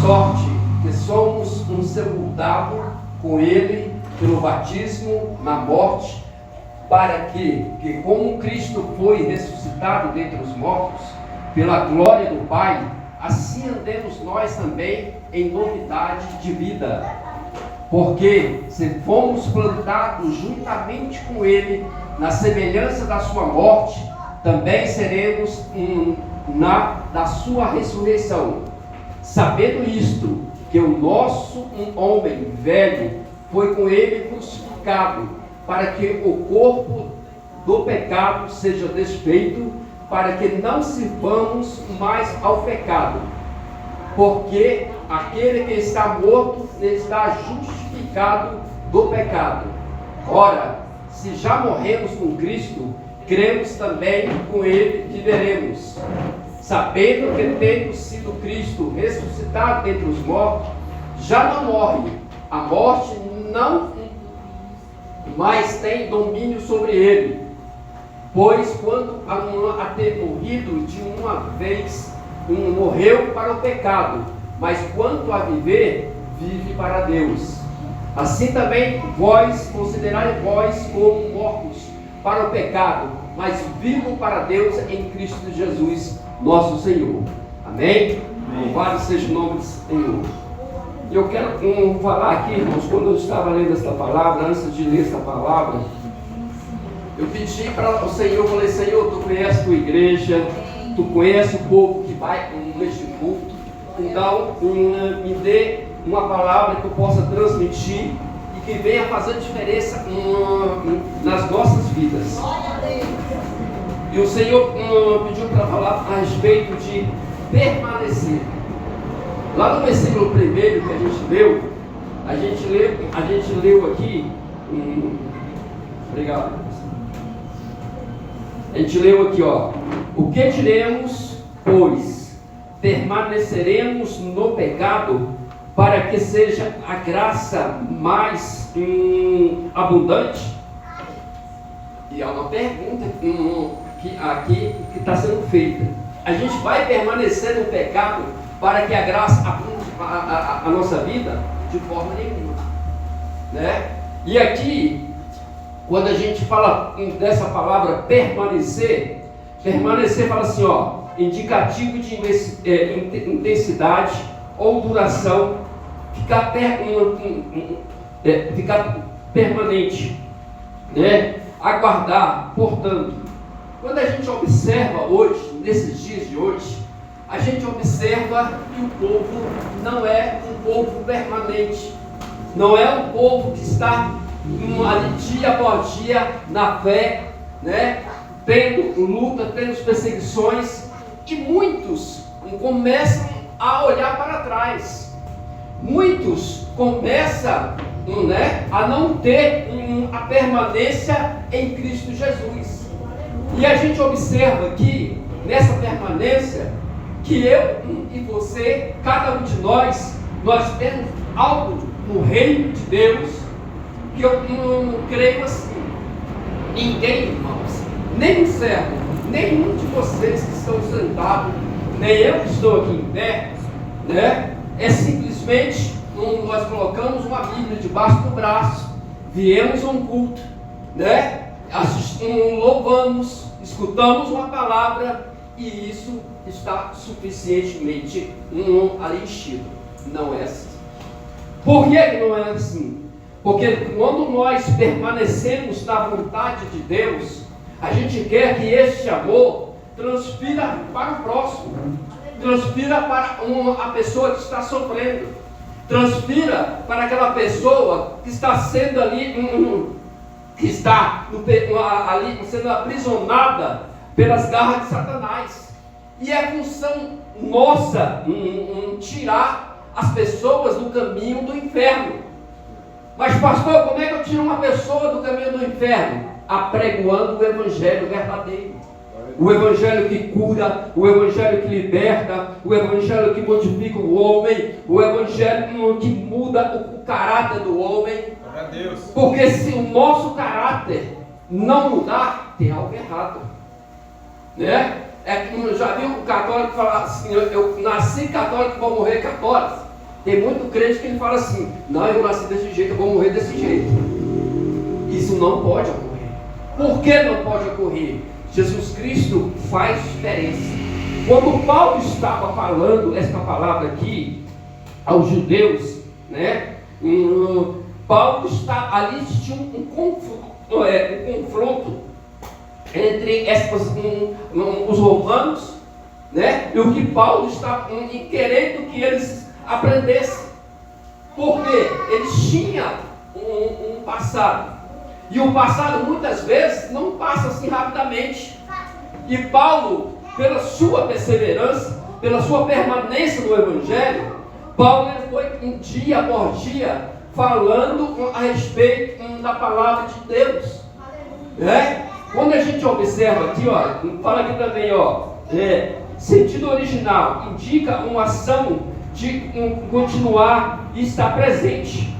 sorte que somos sepultados com Ele pelo batismo na morte, para que como Cristo foi ressuscitado dentre os mortos, pela glória do Pai, assim andemos nós também em novidade de vida. Porque se fomos plantados juntamente com Ele na semelhança da sua morte, também seremos da sua ressurreição. Sabendo isto, que o nosso homem velho foi com Ele crucificado, para que o corpo do pecado seja desfeito, para que não sirvamos mais ao pecado. Porque aquele que está morto está justificado do pecado. Ora, se já morremos com Cristo, cremos também com Ele viveremos. Sabendo que tendo sido Cristo ressuscitado dentre os mortos, já não morre. A morte não mais tem domínio sobre ele. Pois quando a ter morrido de uma vez, morreu para o pecado, mas quanto a viver, vive para Deus. Assim também vós considerai vós como mortos para o pecado, mas vivos para Deus em Cristo Jesus, nosso Senhor. Amém? Louvado seja o nome do Senhor. E eu quero falar aqui, irmãos, quando eu estava lendo esta palavra, antes de ler esta palavra, eu pedi para o Senhor, eu falei: Senhor, tu conheces a tua igreja, tu conheces o povo que vai neste culto, então me dê uma palavra que eu possa transmitir e que venha fazer diferença nas nossas vidas. E o Senhor pediu para falar a respeito de permanecer. Lá no versículo 1 que a gente leu aqui, obrigado. A gente leu aqui, ó: o que diremos, pois? Permaneceremos no pecado para que seja a graça mais abundante? E há uma pergunta que está sendo feita. A gente vai permanecer no pecado para que a graça abunde a nossa vida? De forma nenhuma, né? E aqui, quando a gente fala dessa palavra permanecer fala assim, ó, indicativo de intensidade ou duração, ficar permanente, né? Aguardar. Portanto, quando a gente observa hoje, nesses dias de hoje, a gente observa que o povo não é um povo permanente, não é um povo que está ali dia após dia na fé, né? Tendo luta, tendo perseguições, e muitos começam a olhar para trás, muitos começam, né, a não ter a permanência em Cristo Jesus. E a gente observa aqui, nessa permanência, que eu e você, cada um de nós temos algo no reino de Deus, que eu creio assim: ninguém, irmãos, nem um servo, nenhum de vocês que estão sentados, nem eu que estou aqui em pé, né? É simplesmente nós colocamos uma Bíblia debaixo do braço, viemos a um culto, né? Louvamos, escutamos uma palavra, e isso está suficientemente ali enchido. Não é assim. Por que não é assim? Porque quando nós permanecemos na vontade de Deus, a gente quer que este amor transfira para o próximo, transfira para a pessoa que está sofrendo, transfira para aquela pessoa que está sendo ali, que está ali sendo aprisionada pelas garras de Satanás. E é função nossa tirar as pessoas do caminho do inferno. Mas pastor, como é que eu tiro uma pessoa do caminho do inferno? Apregoando o evangelho verdadeiro, o evangelho que cura, o evangelho que liberta, o evangelho que modifica o homem, o evangelho que muda o caráter do homem. Porque se o nosso caráter não mudar, tem algo errado, né? É que já viu o católico falar assim: eu nasci católico, vou morrer católico. Tem muito crente que ele fala assim: não, eu nasci desse jeito, eu vou morrer desse jeito. Isso não pode ocorrer. Por que não pode ocorrer? Jesus Cristo faz diferença. Quando Paulo estava falando esta palavra aqui aos judeus, né? Paulo está ali, tinha um confronto entre os romanos, né? E o que Paulo está querendo que eles aprendessem. Porque eles tinham um passado. E o passado muitas vezes não passa assim rapidamente. E Paulo, pela sua perseverança, pela sua permanência no Evangelho, Paulo ele foi dia após dia falando a respeito da palavra de Deus. Quando a gente observa aqui, fala aqui também, sentido original indica uma ação de continuar e estar presente.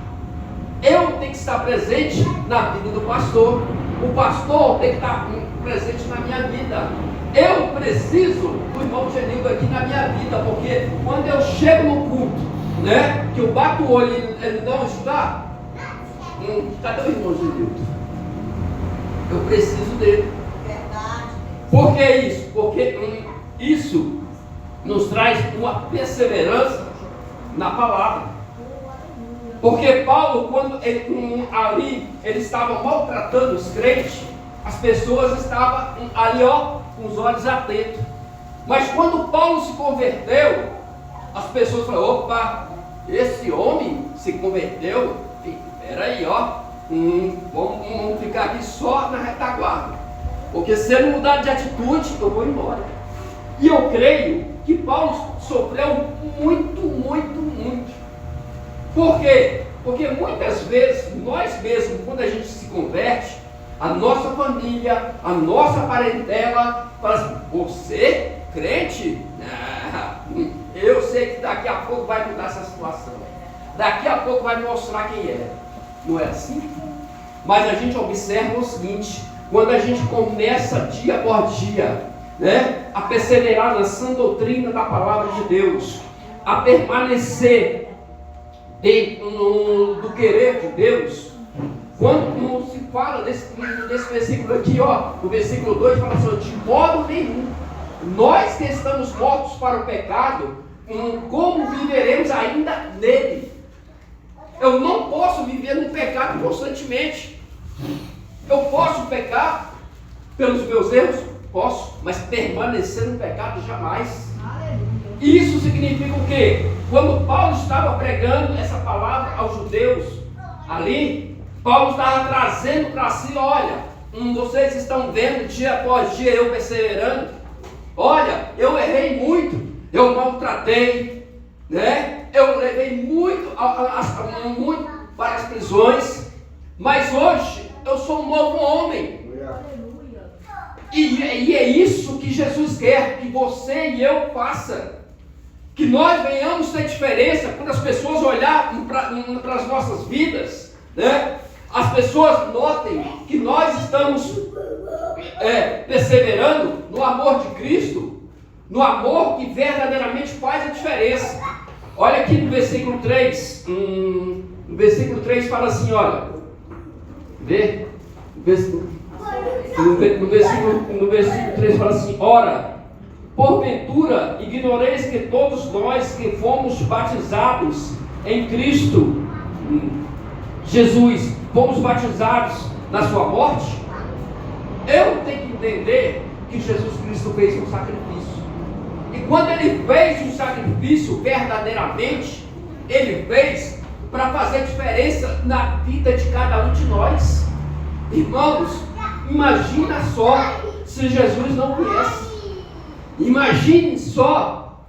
Eu tenho que estar presente na vida do pastor. O pastor tem que estar presente na minha vida. Eu preciso do irmão Genildo aqui na minha vida, porque quando eu chego no culto, né, que eu bato o olho e ele não está, cadê o irmão Genildo? Eu preciso dele. Verdade. Por que isso? Porque isso nos traz uma perseverança na palavra. Porque Paulo, quando ele estava maltratando os crentes, as pessoas estavam ali, com os olhos atentos. Mas quando Paulo se converteu, as pessoas falaram: opa, esse homem se converteu, peraí, vamos ficar aqui só na retaguarda. Porque se ele mudar de atitude, eu vou embora. E eu creio que Paulo sofreu muito. Por quê? Porque muitas vezes, nós mesmos, quando a gente se converte, a nossa família, a nossa parentela, fala assim: você, crente? Eu sei que daqui a pouco vai mudar essa situação. Daqui a pouco vai mostrar quem é. Não é assim? Mas a gente observa o seguinte: quando a gente começa dia após dia, né, a perseverar na sã doutrina da palavra de Deus, a permanecer dentro do querer de Deus, quando se fala desse versículo aqui, no versículo 2, fala assim: de modo nenhum, nós que estamos mortos para o pecado, como viveremos ainda nele? Eu não posso viver no pecado constantemente. Eu posso pecar pelos meus erros? Posso, mas permanecer no pecado jamais. Isso significa o quê? Quando Paulo estava pregando essa palavra aos judeus, ali, Paulo estava trazendo para si: olha, vocês estão vendo dia após dia eu perseverando. Olha, eu errei muito, eu maltratei, né? Eu levei muito para as prisões, mas hoje eu sou um novo homem. E é isso que Jesus quer que você e eu faça. Que nós venhamos ter diferença quando as pessoas olharem para as nossas vidas, né? As pessoas notem que nós estamos perseverando no amor de Cristo, no amor que verdadeiramente faz a diferença. Olha aqui no versículo 3, no versículo 3 fala assim, olha, vê, no versículo 3 fala assim: ora, porventura ignoreis que todos nós que fomos batizados em Cristo Jesus, fomos batizados na sua morte? Eu tenho que entender que Jesus Cristo fez um sacrifício. E quando Ele fez um sacrifício verdadeiramente, Ele fez para fazer diferença na vida de cada um de nós. Irmãos, imagina só se Jesus não viesse. Imagine só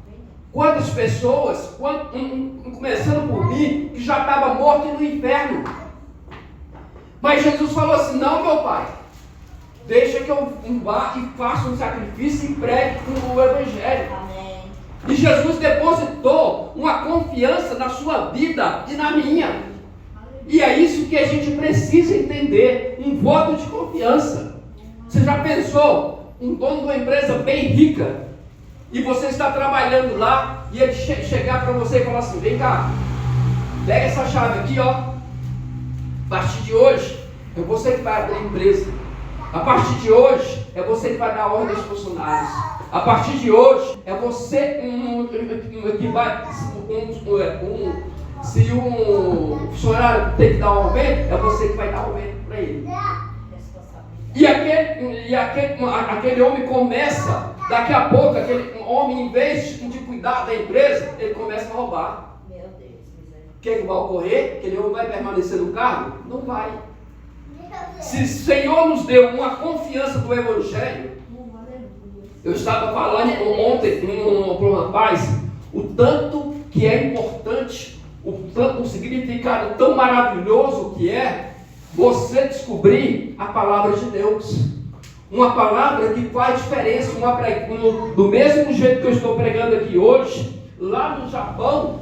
quantas pessoas, começando por mim, que já estava morto no inferno. Mas Jesus falou assim: não, meu Pai, deixa que eu vá e faça um sacrifício e pregue o Evangelho. Amém. E Jesus depositou uma confiança na sua vida e na minha. E é isso que a gente precisa entender, um voto de confiança. Você já pensou, um dono de uma empresa bem rica, e você está trabalhando lá, e ele chegar para você e falar assim: vem cá, pega essa chave aqui, ó. A partir de hoje, é você que vai abrir a empresa. A partir de hoje, é você que vai dar ordem aos funcionários. A partir de hoje, é você que vai. Se um funcionário tem que dar um aumento, é você que vai dar aumento para ele. E aquele homem começa, daqui a pouco, aquele homem, em vez de cuidar da empresa, ele começa a roubar. Meu Deus. O que vai ocorrer? Aquele homem vai permanecer no cargo? Não vai. Se o Senhor nos deu uma confiança do Evangelho, eu estava falando ontem para um rapaz, o tanto que é importante, o significado tão maravilhoso que é você descobrir a palavra de Deus. Uma palavra que faz diferença. Do mesmo jeito que eu estou pregando aqui hoje, lá no Japão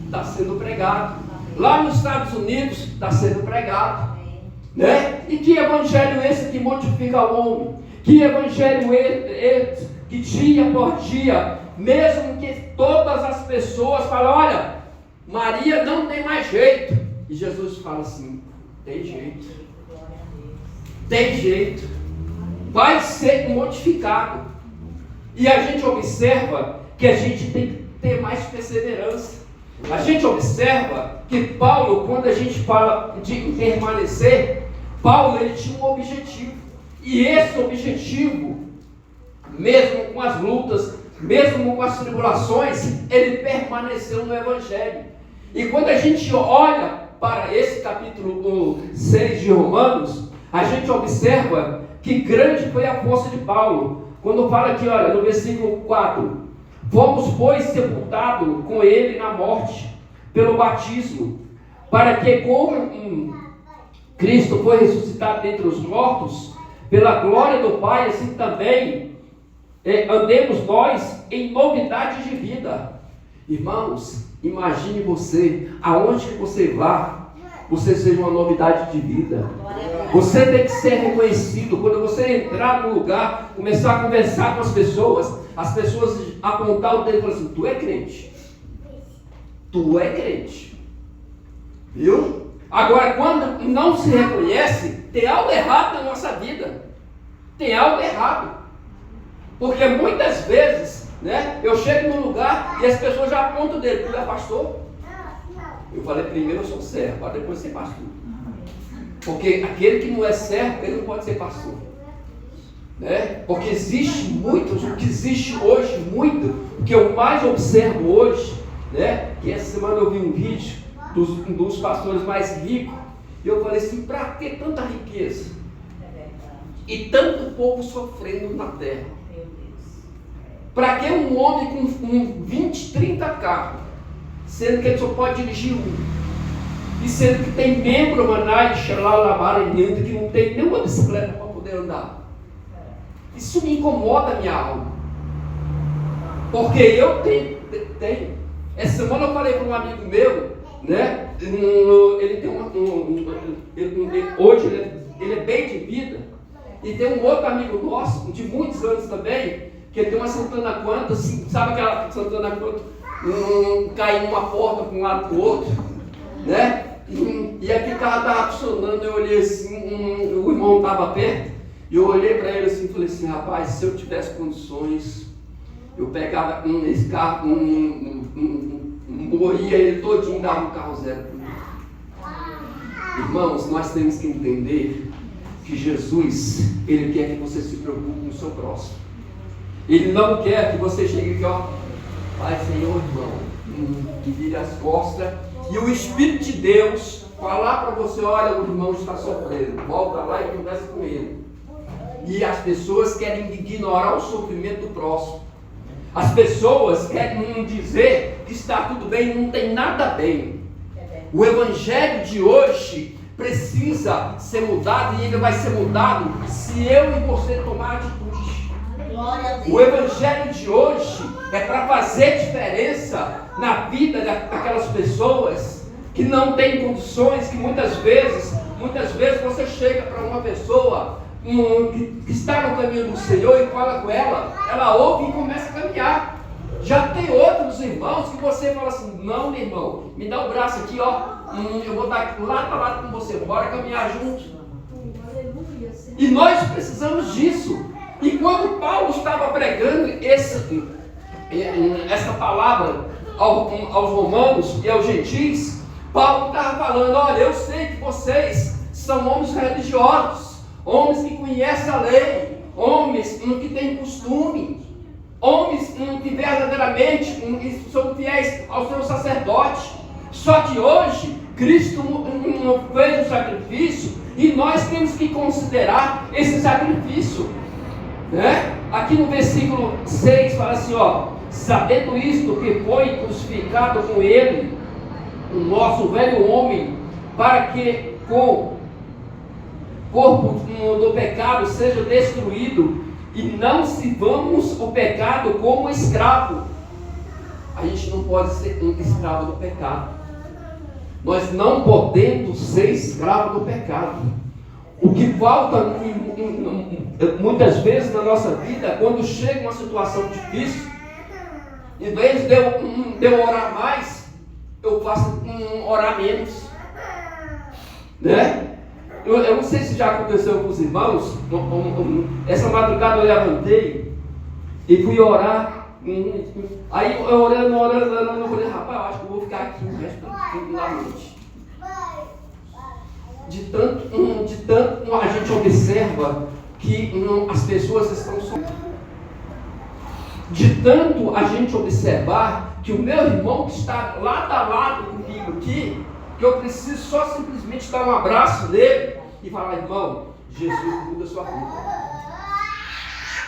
está sendo pregado. Lá nos Estados Unidos está sendo pregado. Né? E que evangelho esse que modifica o homem? Que evangelho esse que dia por dia, mesmo que todas as pessoas falem: olha, Maria não tem mais jeito. E Jesus fala assim: tem jeito. Tem jeito. Vai ser modificado. E a gente observa que a gente tem que ter mais perseverança. A gente observa que Paulo, quando a gente fala de permanecer, Paulo ele tinha um objetivo. E esse objetivo, mesmo com as lutas, mesmo com as tribulações, ele permaneceu no Evangelho. E quando a gente olha para esse capítulo 6 de Romanos, a gente observa que grande foi a força de Paulo. Quando fala aqui, olha, no versículo 4: fomos, pois, sepultados com ele na morte, pelo batismo, para que, como Cristo foi ressuscitado dentre os mortos, pela glória do Pai, assim também andemos nós em novidade de vida. Irmãos, imagine você, aonde que você vá, você seja uma novidade de vida. Você tem que ser reconhecido. Quando você entrar no lugar, começar a conversar com as pessoas apontar o dedo e falar assim: tu é crente. Tu é crente. Viu? Agora, quando não se reconhece, tem algo errado na nossa vida. Tem algo errado. Porque muitas vezes, né, eu chego num lugar e as pessoas já apontam o dedo: tu é pastor? Eu falei: primeiro eu sou servo, para depois ser pastor. Porque aquele que não é servo, ele não pode ser pastor. Né? Porque existe muito, o que existe hoje muito, o que eu mais observo hoje, né? Que essa semana eu vi um vídeo dos pastores mais ricos, e eu falei assim: para que tanta riqueza? E tanto povo sofrendo na terra? Para que um homem com 20, 30 carros, sendo que ele só pode dirigir um? E sendo que tem membro, manai, xalalabar, que não tem nenhuma bicicleta para poder andar. Isso me incomoda a minha alma. Porque eu tenho. Essa semana eu falei para um amigo meu, né? Ele tem hoje ele é bem de vida. E tem um outro amigo nosso, de muitos anos também, que ele tem uma Santana Quanta, assim, sabe aquela Santana Quanta? Caiu uma porta para um lado para o outro, né? E aquele carro estava funcionando. Eu olhei assim, o irmão estava perto, e eu olhei para ele assim e falei assim: rapaz, se eu tivesse condições, eu pegava esse carro, moía ele todinho, dava um carro zero para mim. Irmãos, nós temos que entender que Jesus, Ele quer que você se preocupe com o seu próximo. Ele não quer que você chegue aqui, ó, Pai, Senhor, irmão, que vire as costas, e o Espírito de Deus falar para você: olha, o irmão está sofrendo, volta lá e conversa com ele. E as pessoas querem ignorar o sofrimento do próximo. As pessoas querem dizer que está tudo bem, não tem nada bem. O Evangelho de hoje precisa ser mudado, e ele vai ser mudado se eu e você tomar atitude. O Evangelho de hoje é para fazer diferença na vida daquelas pessoas que não têm condições, que muitas vezes você chega para uma pessoa que está no caminho do Senhor e fala com ela ouve e começa a caminhar. Já tem outros irmãos que você fala assim, não, meu irmão, me dá o braço aqui, eu vou estar lado a lado com você, bora caminhar juntos. E nós precisamos disso. E quando Paulo estava pregando essa palavra aos romanos e aos gentis, Paulo estava falando, olha, eu sei que vocês são homens religiosos, homens que conhecem a lei, homens que têm costume, homens que verdadeiramente são fiéis ao seu sacerdote. Só que hoje, Cristo fez o sacrifício e nós temos que considerar esse sacrifício. Né? Aqui no versículo 6 fala assim, sabendo isto que foi crucificado com ele o nosso velho homem, para que com o corpo do pecado seja destruído, e não sirvamos o pecado como escravo. A gente não pode ser um escravo do pecado. Nós não podemos ser escravo do pecado. O que falta muitas vezes na nossa vida, quando chega uma situação difícil, em vez de eu orar mais, eu faço orar menos. Né? Eu não sei se já aconteceu com os irmãos. Essa madrugada eu levantei e fui orar. Aí eu orando, eu falei, rapaz, eu acho que eu vou ficar aqui o resto da noite. De tanto a gente observa que as pessoas estão sofrendo. De tanto a gente observar que o meu irmão que está lado a lado comigo aqui, que eu preciso só simplesmente dar um abraço nele e falar, irmão, Jesus muda a sua vida.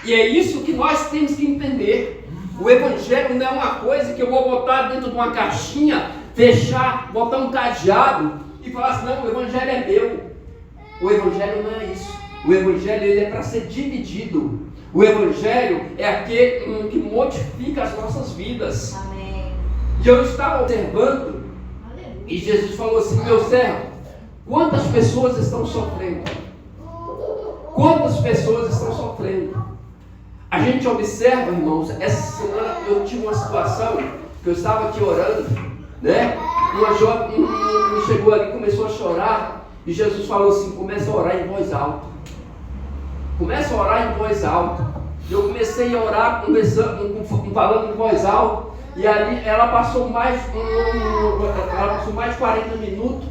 E é isso que nós temos que entender. O Evangelho não é uma coisa que eu vou botar dentro de uma caixinha, fechar, botar um cadeado e falar assim, não, o Evangelho é meu. O Evangelho não é isso. O Evangelho ele é para ser dividido. O Evangelho é aquele que modifica as nossas vidas. Amém. E eu estava observando, e Jesus falou assim, meu servo, quantas pessoas estão sofrendo? Quantas pessoas estão sofrendo? A gente observa, irmãos, essa semana eu tive uma situação que eu estava aqui orando, né? Uma jovem chegou ali, começou a chorar, e Jesus falou assim, começa a orar em voz alta. Começa a orar em voz alta. Eu comecei a orar, falando em voz alta, e ali ela passou mais de 40 minutos,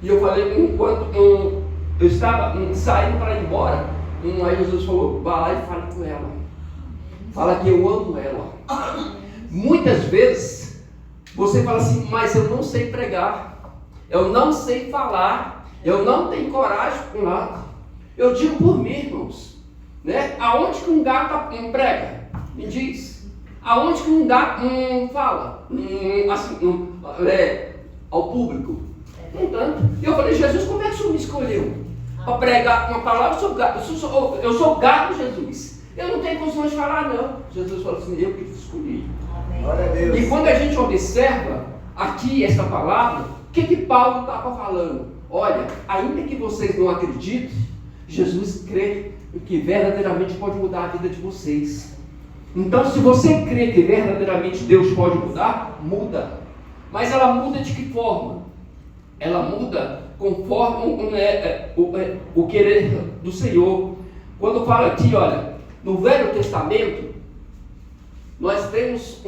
e eu falei, enquanto eu estava saindo para ir embora, aí Jesus falou, vá lá e fale com ela. Fala que eu amo ela. Muitas vezes, você fala assim, mas eu não sei pregar, eu não sei falar, eu não tenho coragem com nada. Eu digo por mim, irmãos, né? Aonde que um gato prega? Me diz. Aonde que um gato fala? Ao público? Não tanto. E eu falei, Jesus, como é que o Senhor me escolheu? Para pregar uma palavra, eu sou gato, Jesus. Eu não tenho condições de falar, não. Jesus falou assim, eu que te escolhi. Glória a Deus. E quando a gente observa aqui essa palavra, o que Paulo estava falando? Olha, ainda que vocês não acreditem, Jesus crê que verdadeiramente pode mudar a vida de vocês. Então, se você crê que verdadeiramente Deus pode mudar, muda. Mas ela muda de que forma? Ela muda conforme o querer do Senhor. Quando fala aqui, olha, no Velho Testamento, nós temos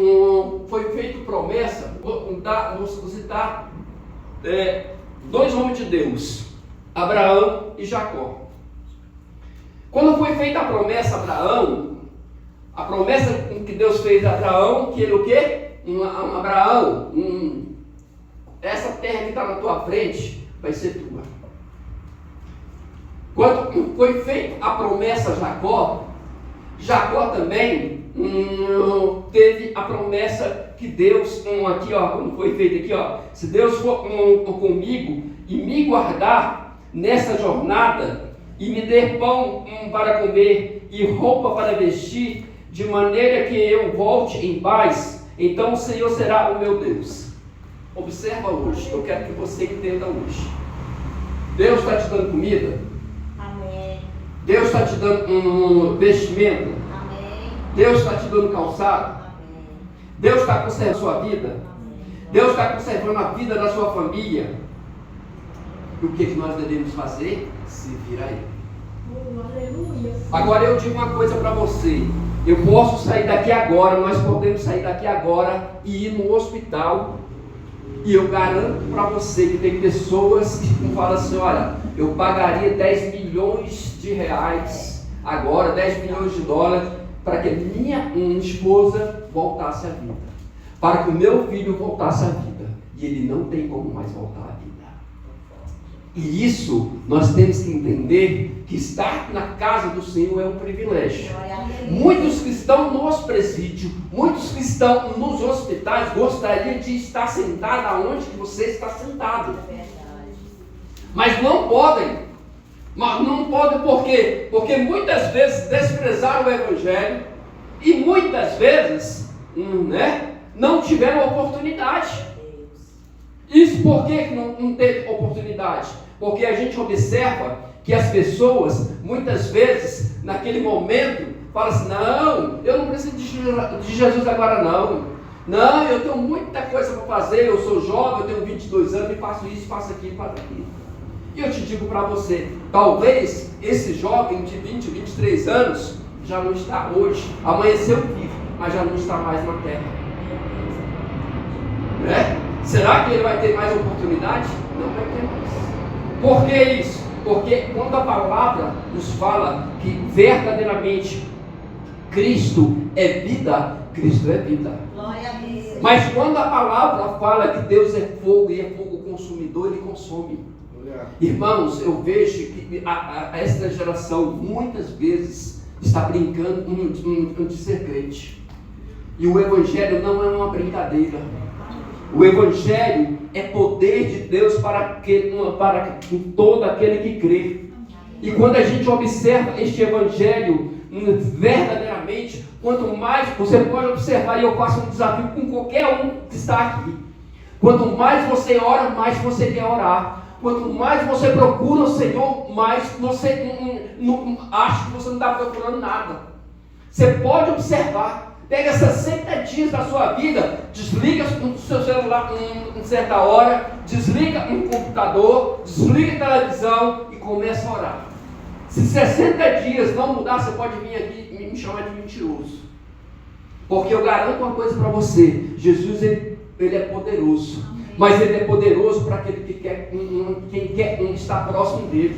foi feita promessa, vou citar dois homens de Deus, Abraão e Jacó. Quando foi feita a promessa a Abraão, a promessa que Deus fez a Abraão, que ele o quê? Abraão, essa terra que está na tua frente vai ser tua. Quando foi feita a promessa a Jacó, Jacó também teve a promessa que Deus, aqui ó, quando foi feito aqui ó, se Deus for comigo e me guardar nessa jornada e me der pão para comer e roupa para vestir, de maneira que eu volte em paz, então o Senhor será o meu Deus. Observa hoje, eu quero que você entenda hoje. Deus está te dando comida? Amém. Deus está te dando um vestimento. Amém. Deus está te dando calçado. Amém. Deus está conservando a sua vida. Amém. Deus está conservando a vida da sua família. E o que nós devemos fazer? Servir a Ele. Aleluia. Agora eu digo uma coisa para você. Eu posso sair daqui agora, nós podemos sair daqui agora e ir no hospital. E eu garanto para você que tem pessoas que falam assim, olha, eu pagaria 10 milhões de reais agora, 10 milhões de dólares, para que minha esposa voltasse à vida. Para que o meu filho voltasse à vida. E ele não tem como mais voltar à vida. E isso nós temos que entender que estar na casa do Senhor é um privilégio. Muitos que estão nos presídios, muitos que estão nos hospitais gostariam de estar sentado aonde que você está sentado. Mas não podem. Mas não podem por quê? Porque muitas vezes desprezaram o Evangelho e muitas vezes não tiveram oportunidade. Isso por que não teve oportunidade? Porque a gente observa que as pessoas, muitas vezes, naquele momento, falam assim, não, eu não preciso de Jesus agora não. Não, eu tenho muita coisa para fazer, eu sou jovem, eu tenho 22 anos, e faço isso, faço aquilo, faço aquilo. E eu te digo para você, talvez esse jovem de 20, 23 anos, já não está hoje, amanheceu vivo, mas já não está mais na terra. Né? Será que ele vai ter mais oportunidade? Não vai ter mais. Por que isso? Porque quando a palavra nos fala que verdadeiramente Cristo é vida, Cristo é vida. Glória a Deus. Mas quando a palavra fala que Deus é fogo e é fogo consumidor, Ele consome. Irmãos, eu vejo que esta geração muitas vezes está brincando de ser crente. E o Evangelho não é uma brincadeira. O Evangelho é poder de Deus para todo aquele que crê. E quando a gente observa este Evangelho verdadeiramente, quanto mais você pode observar, e eu faço um desafio com qualquer um que está aqui, quanto mais você ora, mais você quer orar. Quanto mais você procura o Senhor, mais você não acha que você não está procurando nada. Você pode observar. Pega 60 dias da sua vida, desliga o seu celular em certa hora, desliga um computador, desliga a televisão e começa a orar. Se 60 dias não mudar, você pode vir aqui e me chamar de mentiroso. Porque eu garanto uma coisa para você, Jesus ele é poderoso. Amém. Mas Ele é poderoso para aquele que quer, quem quer estar próximo dele.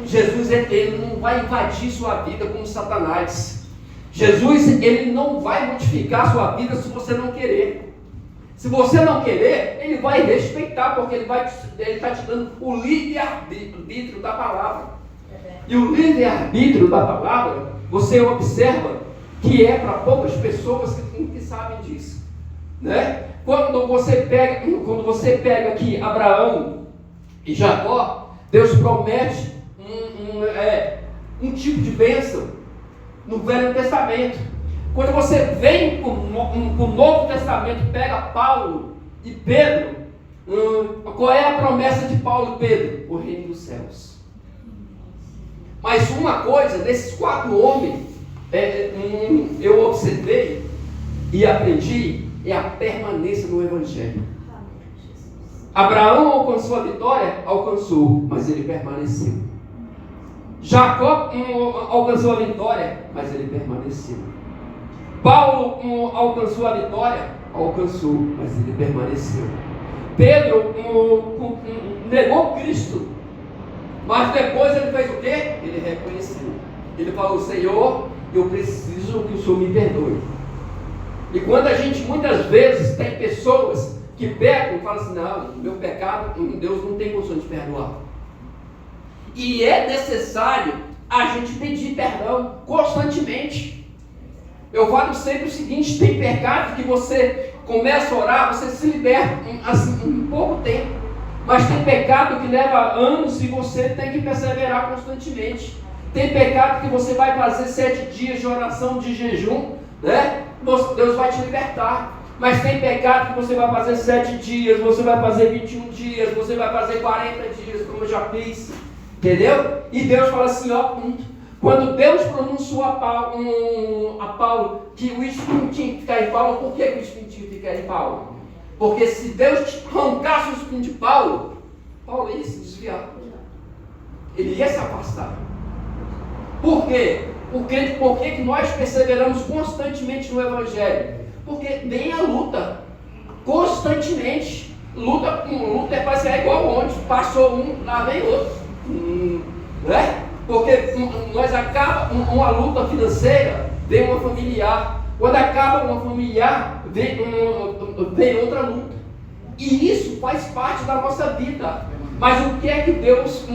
Jesus ele não vai invadir sua vida como Satanás. Jesus, Ele não vai modificar a sua vida se você não querer. Se você não querer, Ele vai respeitar, porque Ele está te dando o livre-arbítrio da palavra. E o livre-arbítrio da palavra, você observa que é para poucas pessoas que sabem disso. Né? Quando você pega aqui Abraão e Jacó, Deus promete um tipo de bênção no Velho Testamento. Quando você vem para o Novo Testamento, pega Paulo e Pedro, qual é a promessa de Paulo e Pedro? O reino dos céus. Mas uma coisa, desses 4 homens, eu observei e aprendi, é a permanência no Evangelho. Abraão alcançou a vitória? Alcançou, mas ele permaneceu. Jacó alcançou a vitória, mas ele permaneceu. Paulo alcançou a vitória? Alcançou, mas ele permaneceu. Pedro negou Cristo, mas depois ele fez o quê? Ele reconheceu. Ele falou: Senhor, eu preciso que o Senhor me perdoe. E quando a gente, muitas vezes, tem pessoas que pecam e falam assim: não, meu pecado, Deus não tem condição de perdoar. E é necessário a gente pedir perdão constantemente. Eu falo sempre o seguinte: tem pecado que você começa a orar, você se liberta assim, em pouco tempo. Mas tem pecado que leva anos e você tem que perseverar constantemente. Tem pecado que você vai fazer 7 dias de oração, de jejum, né? Deus vai te libertar. Mas tem pecado que você vai fazer 7 dias, você vai fazer 21 dias, você vai fazer 40 dias, como eu já fiz. Entendeu? E Deus fala assim: ó, Quando Deus pronunciou a Paulo que o espinho tinha que ficar em Paulo, por que o espinho tinha que ficar em Paulo? Porque se Deus arrancasse o espinho de Paulo, Paulo ia se desviar. Ele ia se afastar. Por quê? Por que nós perseveramos constantemente no Evangelho? Porque vem a luta. Constantemente. Luta é passear igual onde passou um, lá vem outro. Né? Porque nós acaba uma luta financeira, vem uma familiar. Quando acaba uma familiar, vem outra luta. E isso faz parte da nossa vida. Mas o que é que Deus,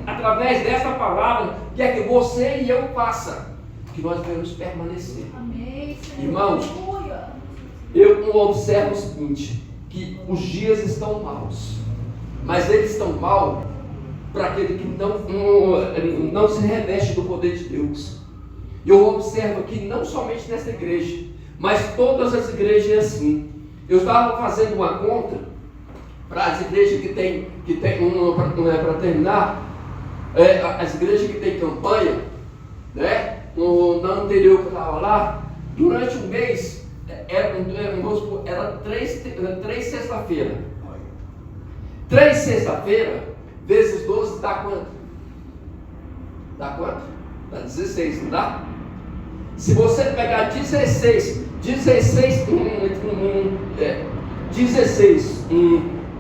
através dessa palavra, quer que você e eu faça? Que nós devemos permanecer. Amém, Senhor. Irmãos, eu observo o seguinte, que os dias estão maus. Mas eles estão maus para aquele que não se reveste do poder de Deus. Eu observo que não somente nessa igreja, mas todas as igrejas é assim. Eu estava fazendo uma conta para as igrejas que tem para terminar, as igrejas que tem campanha, né? Na anterior que eu estava lá, durante um mês, era 3 sexta-feira. 3 sexta-feira, vezes 12, dá quanto? Dá quanto? Dá 16, não dá? Se você pegar 16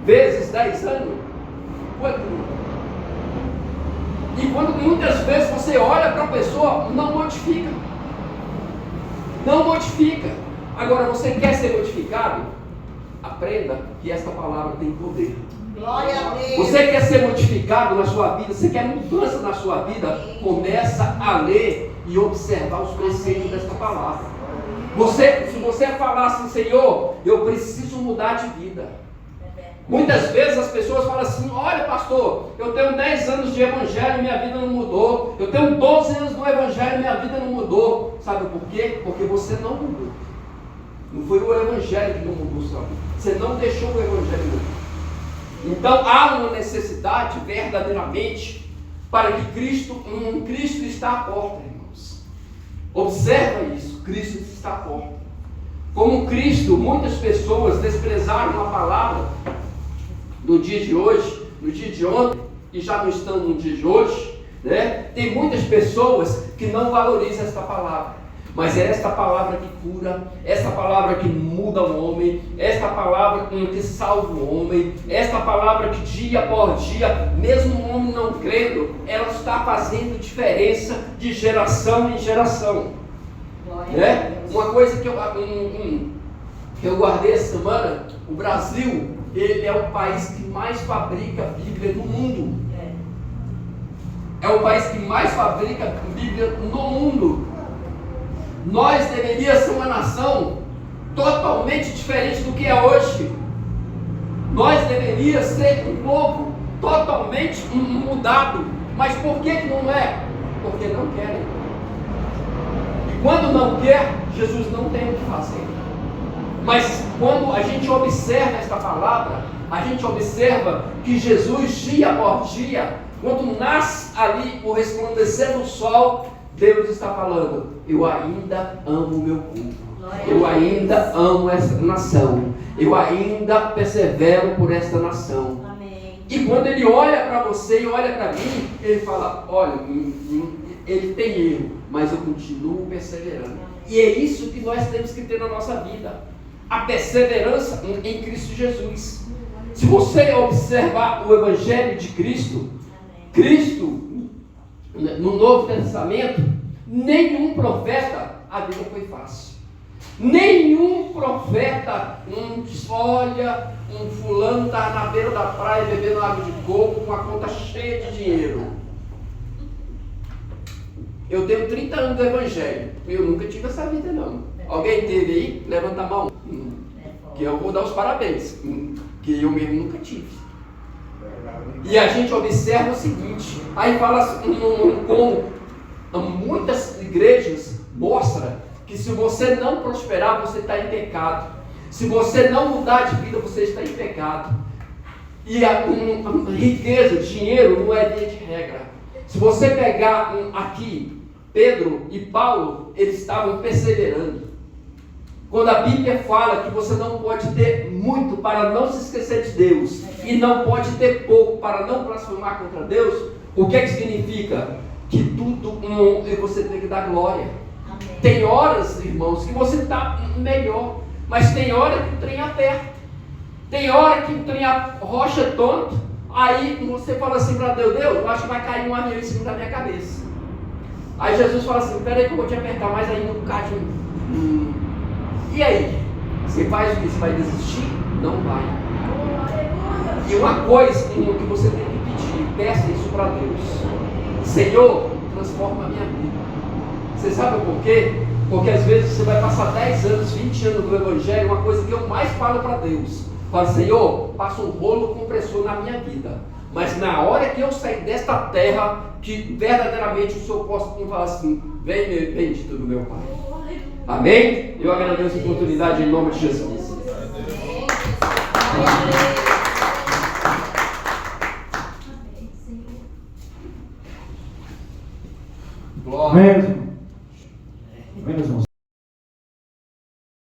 vezes 10 anos, quanto? E quando muitas vezes você olha para a pessoa, não modifica. Não modifica. Agora, você quer ser modificado? Aprenda que esta palavra tem poder. Glória a Deus. Você quer ser modificado na sua vida? Você quer mudança na sua vida? Começa a ler e observar os preceitos desta palavra. Se você falar assim, Senhor, eu preciso mudar de vida. Muitas vezes as pessoas falam assim, olha pastor, eu tenho 10 anos de evangelho e minha vida não mudou. Eu tenho 12 anos no evangelho e minha vida não mudou. Sabe por quê? Porque você não mudou. Não foi o evangelho que não mudou sua vida. Você não deixou o evangelho mudar. Então há uma necessidade verdadeiramente para que Cristo está à porta, irmãos. Observa isso, Cristo está à porta. Como Cristo, muitas pessoas desprezaram a palavra no dia de hoje, no dia de ontem, e já não estão no dia de hoje, né? Tem muitas pessoas que não valorizam esta palavra. Mas é esta palavra que cura, esta palavra que muda o homem, esta palavra que salva o homem, esta palavra que dia após dia, mesmo o homem não crendo, ela está fazendo diferença de geração em geração. Né? Uma coisa que eu guardei essa semana, o Brasil, ele é o país que mais fabrica Bíblia no mundo. É o país que mais fabrica Bíblia no mundo. Nós deveríamos ser uma nação totalmente diferente do que é hoje. Nós deveríamos ser um povo totalmente mudado. Mas por que não é? Porque não querem. E quando não quer, Jesus não tem o que fazer. Mas quando a gente observa esta palavra, a gente observa que Jesus, dia após dia, quando nasce ali o resplandecer do sol, Deus está falando, eu ainda amo o meu povo, eu ainda amo essa nação, eu ainda persevero por esta nação. Amém. E quando Ele olha para você e olha para mim, Ele fala, olha, ele tem erro, mas eu continuo perseverando. E é isso que nós temos que ter na nossa vida, a perseverança em Cristo Jesus. Se você observar o Evangelho de Cristo, no Novo Testamento, nenhum profeta, a vida foi fácil. Nenhum profeta diz, olha, um fulano está na beira da praia bebendo água de coco com a conta cheia de dinheiro. Eu tenho 30 anos do Evangelho, eu nunca tive essa vida não. Alguém teve aí? Levanta a mão. Que eu vou dar os parabéns, que eu mesmo nunca tive. E a gente observa o seguinte, aí fala como muitas igrejas mostram que se você não prosperar, você está em pecado. Se você não mudar de vida, você está em pecado. E a riqueza, dinheiro não é via de regra. Se você pegar aqui Pedro e Paulo, eles estavam perseverando. Quando a Bíblia fala que você não pode ter muito para não se esquecer de Deus, e não pode ter pouco para não blasfemar contra Deus, o que é que significa? Que tudo você tem que dar glória. Amém. Tem horas, irmãos, que você está melhor, mas tem hora que o trem aperta, tem hora que o trem rocha é tonto, aí você fala assim para Deus, eu acho que vai cair um avião em cima da minha cabeça. Aí Jesus fala assim, peraí que eu vou te apertar mais ainda um bocadinho. E aí? Você faz o que? Você vai desistir? Não vai. E uma coisa que você tem que pedir, peça isso para Deus. Senhor, transforma a minha vida. Você sabe por quê? Porque às vezes você vai passar 10 anos, 20 anos no Evangelho, uma coisa que eu mais falo para Deus. Fala, Senhor, passa um rolo compressor na minha vida. Mas na hora que eu sair desta terra, que verdadeiramente o Senhor possa me falar assim, vem bendito do meu Pai. Amém? Eu agradeço a oportunidade em nome de Jesus. Glória. Amém, meus irmãos.